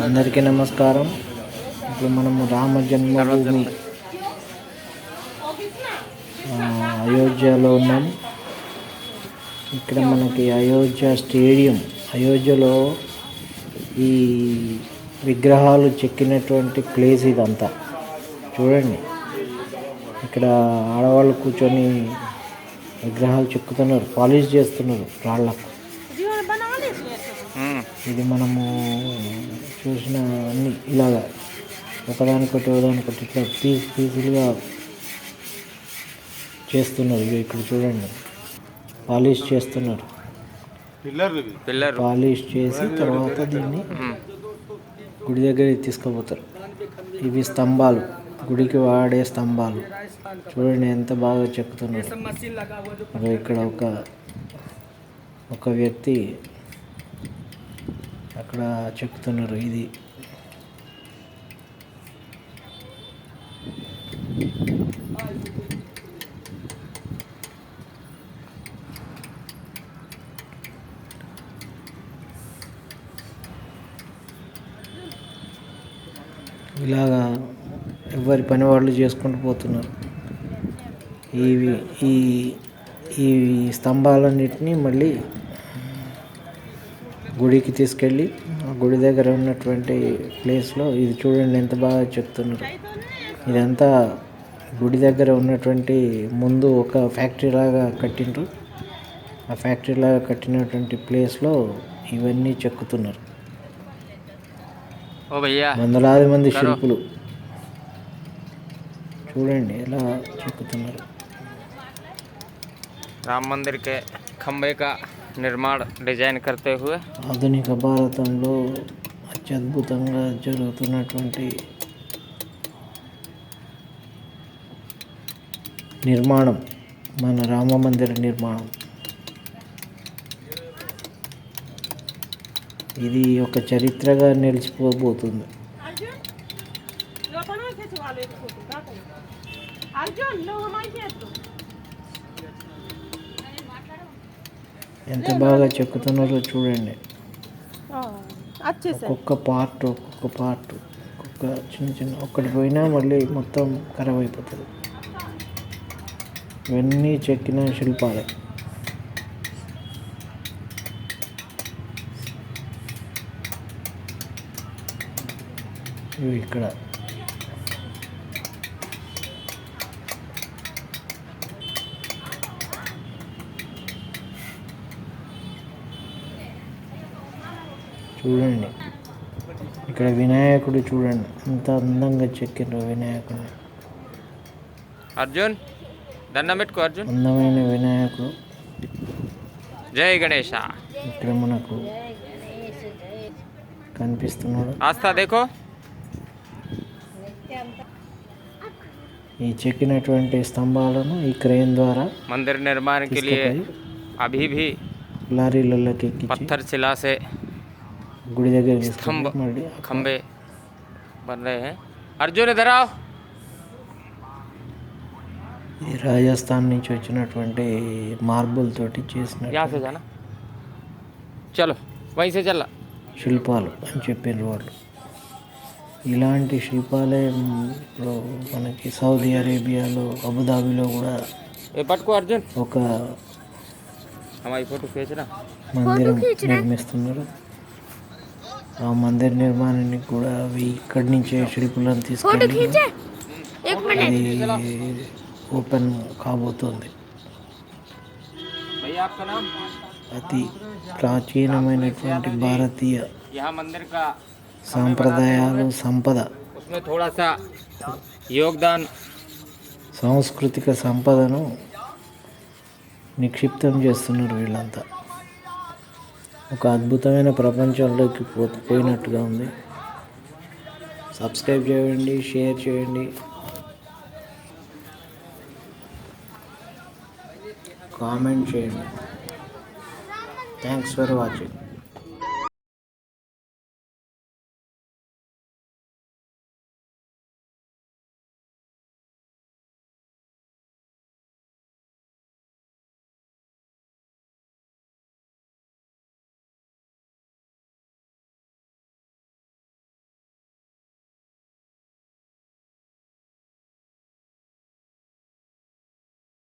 అందరికీ నమస్కారం. ఇప్పుడు మనము రామ జన్మభూమి అయోధ్యలో ఉన్నాం. ఇక్కడ మనకి అయోధ్య స్టేడియం, అయోధ్యలో ఈ విగ్రహాలు చెక్కినటువంటి ప్లేస్ ఇదంతా. చూడండి, ఇక్కడ ఆడవాళ్ళు కూర్చొని విగ్రహాలు చెక్కుతున్నారు, పాలిష్ చేస్తున్నారు రాళ్ళకు. ఇది మనము చూసిన అన్ని ఇలాగా ఒకదానికొట్టి ఇట్లా పీసులుగా చేస్తున్నారు. ఇక్కడ చూడండి, పాలిష్ చేస్తున్నారు. పాలిష్ చేసి తర్వాత దీన్ని గుడి దగ్గరికి తీసుకుపోతారు. ఇవి స్తంభాలు, గుడికి వాడే స్తంభాలు. చూడండి ఎంత బాగా చెక్కుతున్నారు. ఇక్కడ ఒక వ్యక్తి అక్కడ చెక్కుతున్నారు. ఇది ఇలాగా ఎవరి పని వాళ్ళు చేసుకుంటూ పోతున్నారు. ఈ స్తంభాలన్నిటినీ మళ్ళీ గుడికి తీసుకెళ్ళి ఆ గుడి దగ్గర ఉన్నటువంటి ప్లేస్లో ఇది చూడండి ఎంత బాగా చెప్తున్నారు. ఇదంతా గుడి దగ్గర ఉన్నటువంటి ముందు ఒక ఫ్యాక్టరీ లాగా కట్టిండ్రు. ఆ ఫ్యాక్టరీ లాగా కట్టినటువంటి ప్లేస్లో ఇవన్నీ చెక్కుతున్నారు. వందలాది మంది శిల్పులు చూడండి ఎలా చెక్కుతున్నారు. राम मंदिर के खंबे का निर्माण डिजाइन करते हुए ఆధునిక భారతంలో అత్యద్భుతంగా జరుగుతున్నటువంటి నిర్మాణం మన రామ మందిర నిర్మాణం. ఇది ఒక చరిత్రగా నిలిచిపోబోతుంది. ఎంత బాగా చెక్కుతున్నారో చూడండి. ఒక్కొక్క పార్ట్ ఒక్కొక్క చిన్న ఒక్కటి పోయినా మళ్ళీ మొత్తం ఖరాబ్ అయిపోతుంది. ఇవన్నీ చెక్కిన శిల్పాలే. ఇవి ఇక్కడ చూడండి, ఇక్కడ వినాయకుడు చూడండి ఎంత అందంగా చెక్కిండ్రు వినాయకుడిని. अर्जुन దండం పెట్టుకో. अर्जुन అందమైన వినాయకుడు. జై గణేష. ఇక్కడ మనకు కనిపిస్తున్నాడు. ఆస్థా देखो. ఈ చెక్కినటువంటి స్తంభాలను ఈ క్రేన్ ద్వారా मंदिर निर्माण के लिए अभी भी లారీలలోకి ఎక్కించి पत्थर शिला से గుడి దగ్గర स्तंभ खंबे बन रहे हैं. अर्जुन इधर आओ. ఈ రాజస్థాన్ నుంచి వచ్చినటువంటి మార్బుల్ తోటి చేసిన यहाँ से जाना. चलो वहीं से चल. శిల్పాలు అని చెప్పిన వాళ్ళు. ఇలాంటి శిల్పాలే ఇప్పుడు మనకి సౌదీ అరేబియాలో అబుదాబిలో కూడా ये पटको अर्जुन. ఒక हमारी फोटो खींचना. మందిరం నిర్మిస్తున్నారు. ఆ మందిర నిర్మాణానికి కూడా అవి ఇక్కడి నుంచే శిల్పులను తీసుకెళ్ళి అది ఓపెన్ కాబోతోంది. भैया आपका नाम. అతి ప్రాచీనమైనటువంటి భారతీయ यहाँ मंदिर का సాంప్రదాయాలు, సంపద, उसमें थोड़ा सा योगदान సాంస్కృతిక సంపదను నిక్షిప్తం చేస్తున్నారు వీళ్ళంతా. ఒక అద్భుతమైన ప్రపంచంలోకి పోయినట్టుగా ఉంది. సబ్స్క్రైబ్ చేయండి, షేర్ చేయండి, కామెంట్ చేయండి. Thanks for watching.